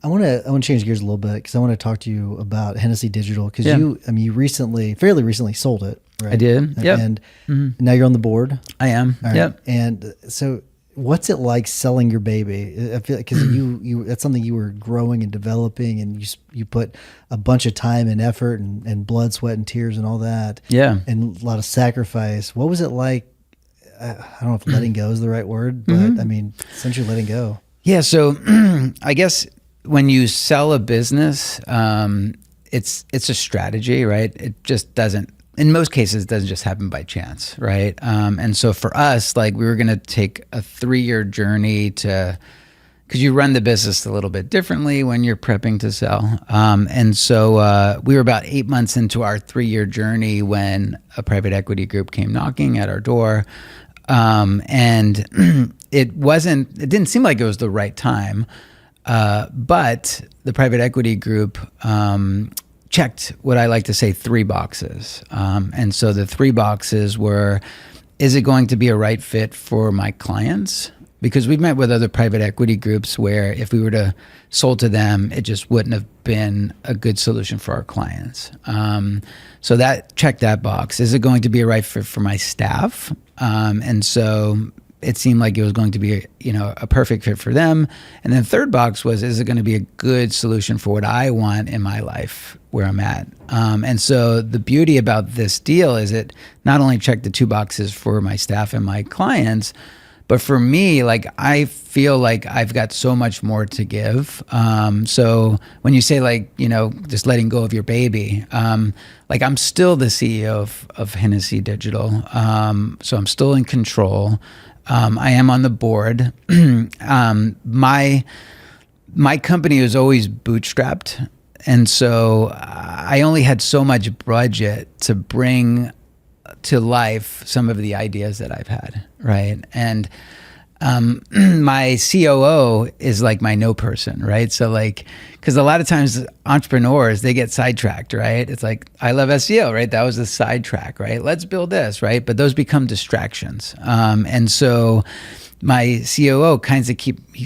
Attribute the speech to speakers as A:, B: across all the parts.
A: I want to change gears a little bit because I want to talk to you about Hennessey Digital because
B: Yeah.
A: you fairly recently sold it, right?
B: I did. Yep.
A: And now you're on the board.
B: I am.
A: All right.
B: Yep.
A: And so, what's it like selling your baby? I feel because you that's something you were growing and developing, and you put a bunch of time and effort and blood, sweat, and tears and all that.
B: Yeah.
A: And a lot of sacrifice. What was it like? I don't know if letting go is the right word, but I mean, essentially letting go.
B: Yeah. So I guess when you sell a business, it's a strategy, right? It just doesn't, in most cases, it doesn't just happen by chance, right? And so for us, like we were going to take a 3-year journey because you run the business a little bit differently when you're prepping to sell. And so we were about 8 months into our 3-year journey when a private equity group came knocking at our door. And it didn't seem like it was the right time. But the private equity group checked what I like to say 3 boxes. And so the 3 boxes were, is it going to be a right fit for my clients? Because we've met with other private equity groups where if we were to sold to them, it just wouldn't have been a good solution for our clients. So that checked that box. Is it going to be a right fit for my staff? And so it seemed like it was going to be, a perfect fit for them. And then the third box was, is it going to be a good solution for what I want in my life where I'm at? And so the beauty about this deal is it not only checked the 2 boxes for my staff and my clients, but for me, like, I feel like I've got so much more to give. So when you say like, just letting go of your baby, like I'm still the CEO of Hennessey Digital. So I'm still in control. I am on the board. My company was always bootstrapped. And so I only had so much budget to bring to life some of the ideas that I've had, right? And my COO is like my no person, right? So like, because a lot of times entrepreneurs, they get sidetracked, right? It's like, I love SEO, right? That was the sidetrack, right? Let's build this, right? But those become distractions. And so my COO he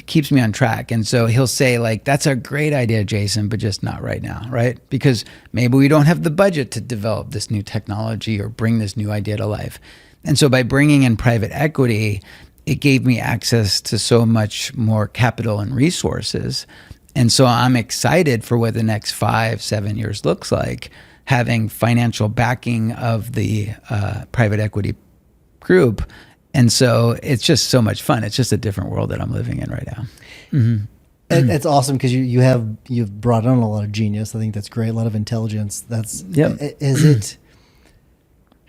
B: keeps me on track. And so he'll say like, that's a great idea, Jason, but just not right now, right? Because maybe we don't have the budget to develop this new technology or bring this new idea to life. And so by bringing in private equity, it gave me access to so much more capital and resources. And so I'm excited for what the next 5-7 years looks like, having financial backing of the private equity group. And so it's just so much fun. It's just a different world that I'm living in right now. Mm-hmm.
A: It's awesome because you've brought on a lot of genius. I think that's great. A lot of intelligence. Has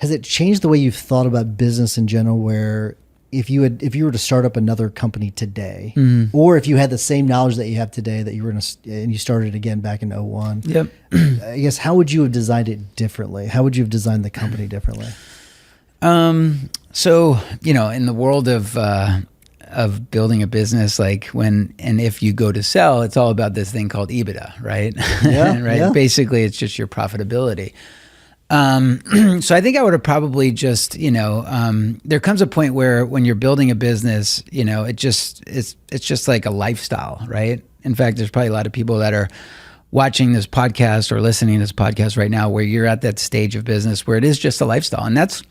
A: it changed the way you've thought about business in general? Where if you were to start up another company today, or if you had the same knowledge that you have today that you were and you started again back in 2001,
B: yep.
A: I guess how would you have designed it differently? How would you have designed the company differently?
B: So, in the world of building a business, like if you go to sell, it's all about this thing called EBITDA, right?
A: Yeah,
B: right.
A: Yeah.
B: Basically, it's just your profitability. So I think I would have probably just, there comes a point where when you're building a business, it's just like a lifestyle, right? In fact, there's probably a lot of people that are watching this podcast or listening to this podcast right now where you're at that stage of business where it is just a lifestyle, and that's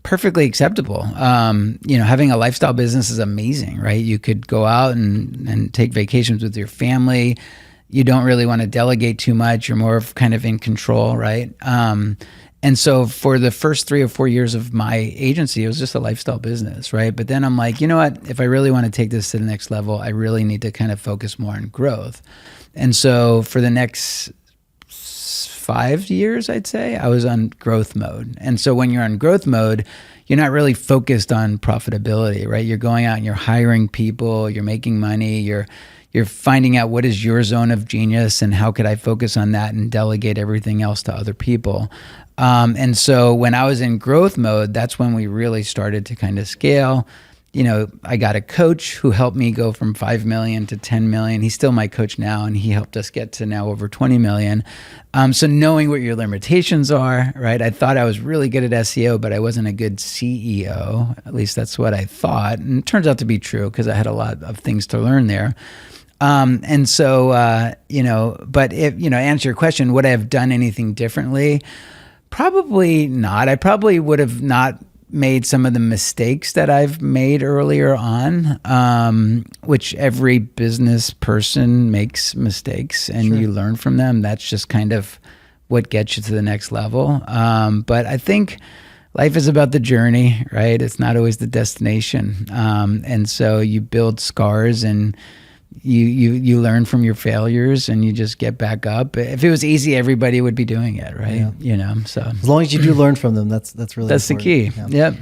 B: perfectly acceptable. Having a lifestyle business is amazing, right? You could go out and take vacations with your family. You don't really want to delegate too much. You're more of kind of in control, right? And so for the first 3 or 4 years of my agency, it was just a lifestyle business, right? But then I'm like, you know what? If I really want to take this to the next level, I really need to kind of focus more on growth. And so for the next 5 years, I'd say, I was on growth mode. And so when you're on growth mode, you're not really focused on profitability, right? You're going out and you're hiring people, you're making money, you're finding out what is your zone of genius and how could I focus on that and delegate everything else to other people. And so when I was in growth mode, that's when we really started to kind of scale. I got a coach who helped me go from 5 million to 10 million. He's still my coach now, and he helped us get to now over 20 million. So knowing what your limitations are, right? I thought I was really good at SEO, but I wasn't a good CEO. At least that's what I thought. And it turns out to be true because I had a lot of things to learn there. And so, but if, answer your question, would I have done anything differently? Probably not. I probably would have not made some of the mistakes that I've made earlier on, which every business person makes mistakes and you learn from them. That's just kind of what gets you to the next level. But I think life is about the journey, right? It's not always the destination. And so you build scars and you learn from your failures and you just get back up. If it was easy, everybody would be doing it, right? So
A: as long as you do learn from them, that's really
B: that's
A: important.
B: the key. Yep.